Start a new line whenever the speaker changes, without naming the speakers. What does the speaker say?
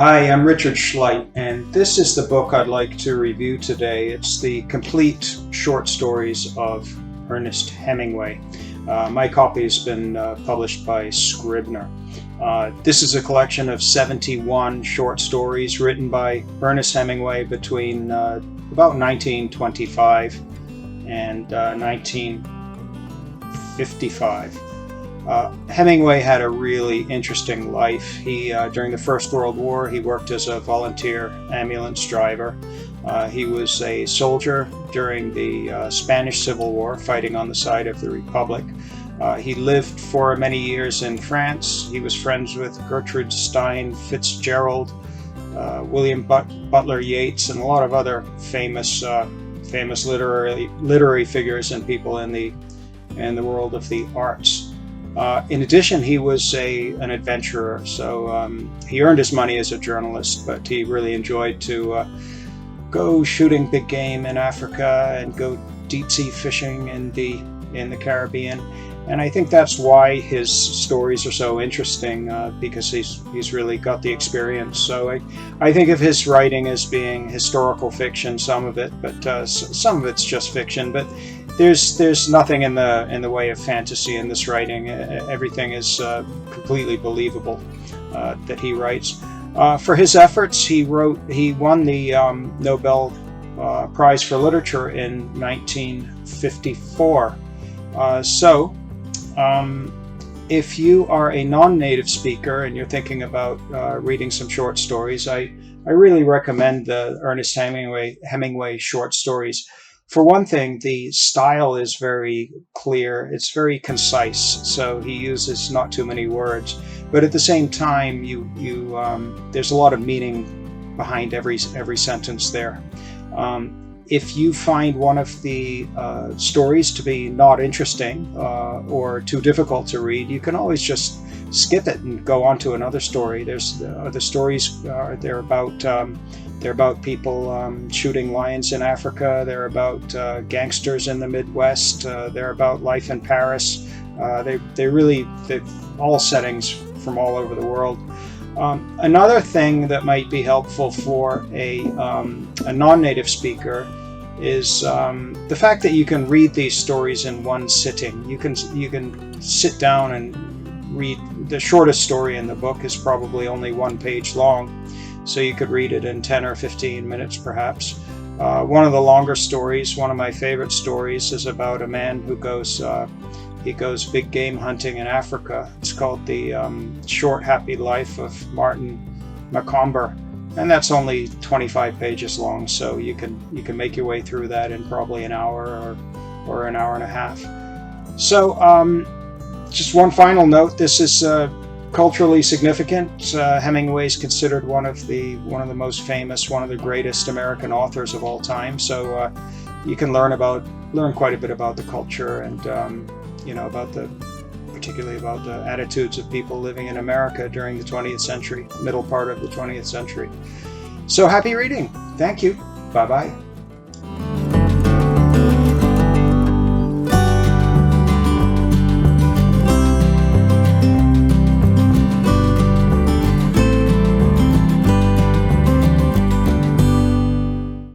Hi, I'm Richard Schleit, and this is the book I'd like to review today. It's the complete short stories of Ernest Hemingway. My copy has been published by Scribner. This is a collection of 71 short stories written by Ernest Hemingway between about 1925 and 1955. Hemingway had a really interesting life. He, during the First World War, he worked as a volunteer ambulance driver. He was a soldier during the Spanish Civil War, fighting on the side of the Republic. He lived for many years in France. He was friends with Gertrude Stein Fitzgerald, William Butler Yeats, and a lot of other famous literary figures and people in the world of the arts. In addition, he was an adventurer, so he earned his money as a journalist, but he really enjoyed to go shooting big game in Africa and go deep sea fishing in the Caribbean. And I think that's why his stories are so interesting, because he's really got the experience. So I think of his writing as being historical fiction, some of it, but some of it's just fiction. But there's nothing in the way of fantasy in this writing. Everything is completely believable that he writes. For his efforts, he won the Nobel Prize for Literature in 1954. If you are a non-native speaker and you're thinking about reading some short stories, I really recommend the Ernest Hemingway short stories. For one thing, the style is very clear. It's very concise, so he uses not too many words. But at the same time, there's a lot of meaning behind every sentence there. If you find one of the stories to be not interesting or too difficult to read, you can always just skip it and go on to another story. There's the stories they're about people shooting lions in Africa. They're about gangsters in the Midwest. They're about life in Paris. They're all settings from all over the world. Another thing that might be helpful for a non-native speaker is the fact that you can read these stories in one sitting. You can sit down and read. The shortest story in the book is probably only 1 page long, so you could read it in 10 or 15 minutes perhaps. One of the longer stories, one of my favorite stories, is about a man who goes big game hunting in Africa. It's called The Short Happy Life of Martin Macomber, and that's only 25 pages long, so you can make your way through that in probably an hour or an hour and a half. So just one final note, this is culturally significant. Hemingway is considered one of the most famous, one of the greatest American authors of all time, so you can learn quite a bit about the culture and particularly about the attitudes of people living in America during the 20th century, middle part of the 20th century. So happy reading. Thank you. Bye-bye.